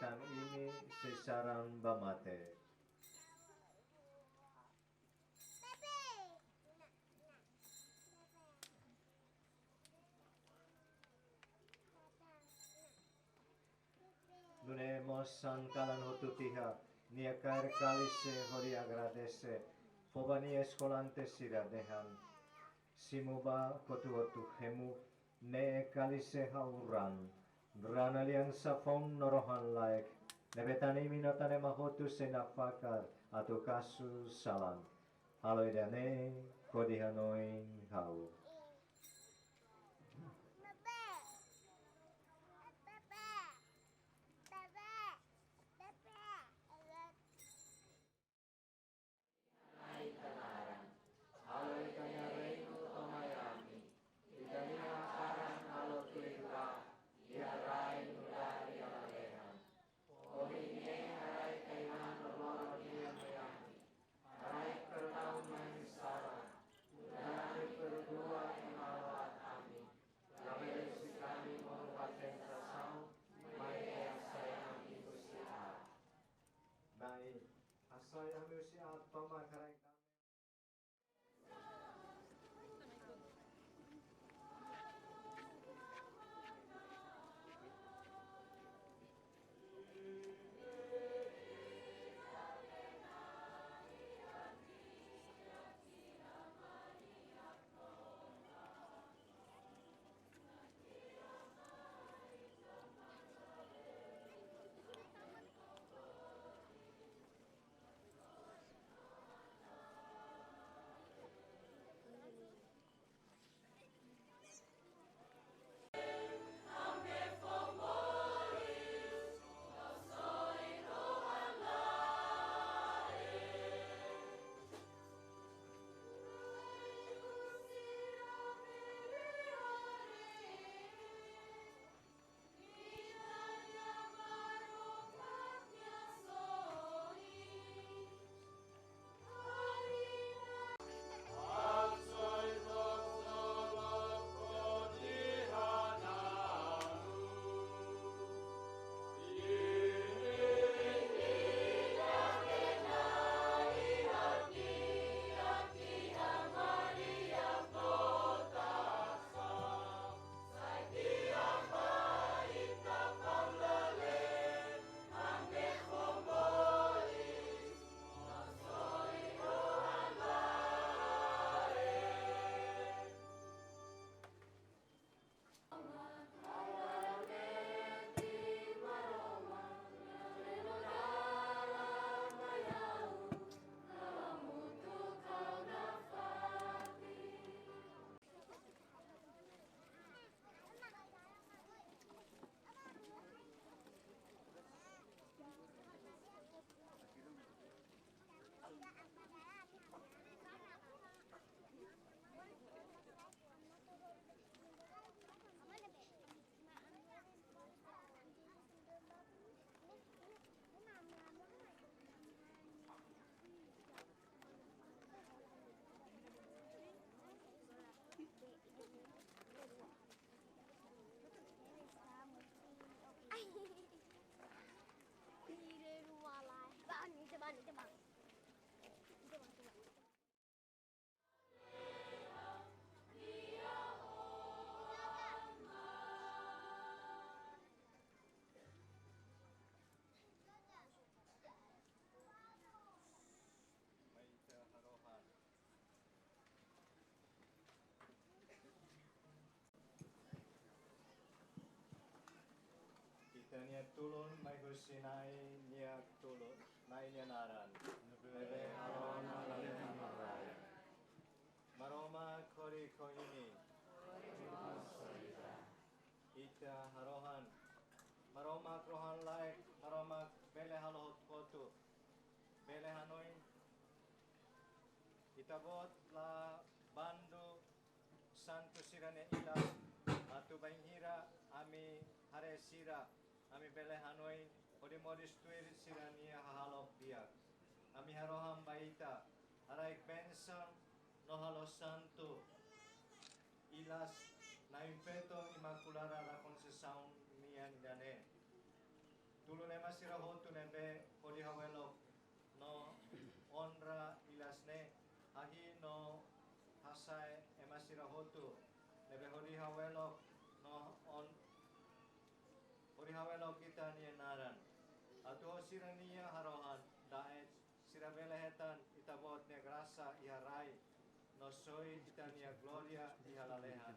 tulisan ini secara bamate. Lunemos sankalan hotutiha, niakar kalise hori agradece, fobani escolante siradehan, simuba kotuotu hemu, ne kalise hauran, granalian safon norohan laek, nebetani minotane mahotu senafakar, atu kasu salan, haloidane kodihanoin hau. Baik, asal yang usia pemakaran kami. Kita niat tulun mai husinai niat tulun nai nianaran bebe arona lale maraya maroma kori koini kita harohan maroma rohan laik maroma bele halohot kotu bele hanoi kita bot la bandu santu sirane ilas atu bainhira ami hare sira ami bele hanoi odi modis tuir sirania hahalok biak ami haroham baita araik benson nohalo santu ilas na impeto imakulara la conceição mian dane tulu lemas sirahotu nebe podi hawelo no onra ilasne ahi no hasai ema sirahotu nebe hodi hawelo no on hodi hawelo kita ni naran atu sirania harohan daet sirabelehetan itabot ne grasa iharai no soi itania gloria ihalalehan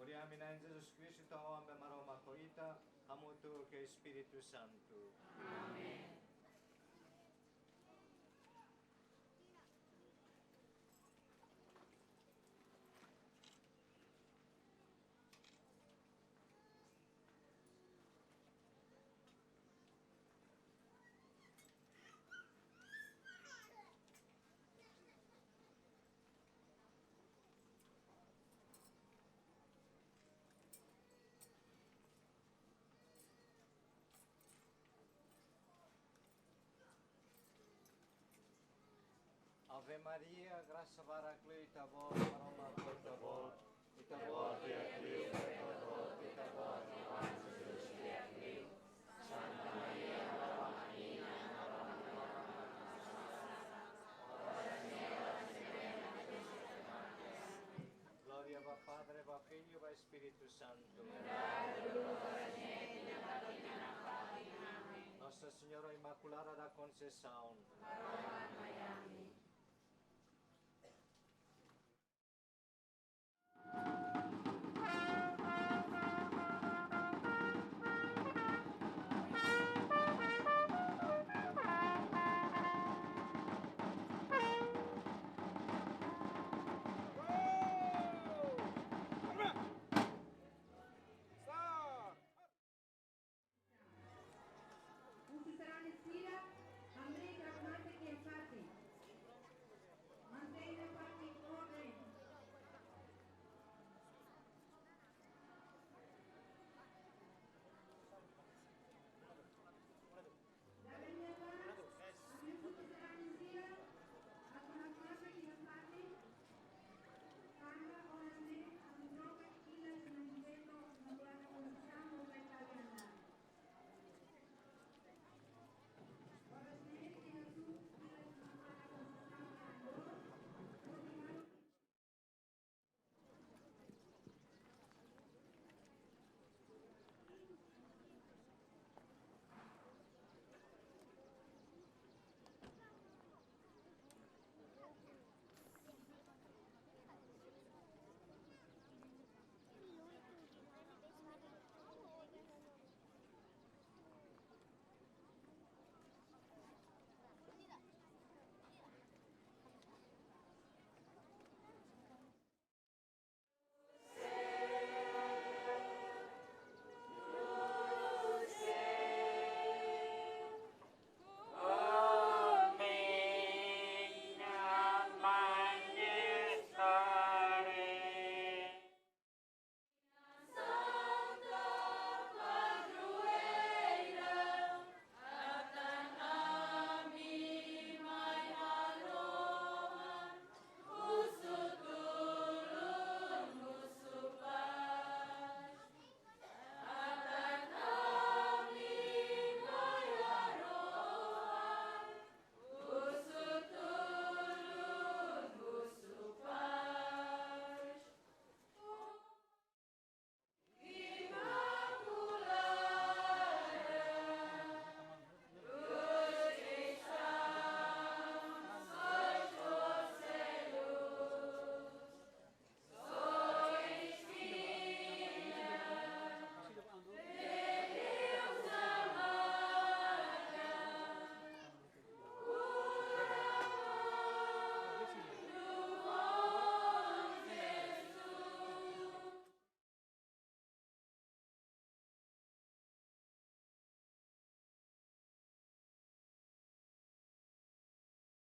ori aminain Jesus Cristo o ambe maroma koita hamutu ke Espiritu Santo. Amen. Ave Maria, graça varaclu itabot, maroma itabot, itabot iakliu, itabot, itabot, Santa Maria, Maria, Gloria va Padre, va Figlio, va Spirito Santo. Nossa Senhora Imaculada da Conceição.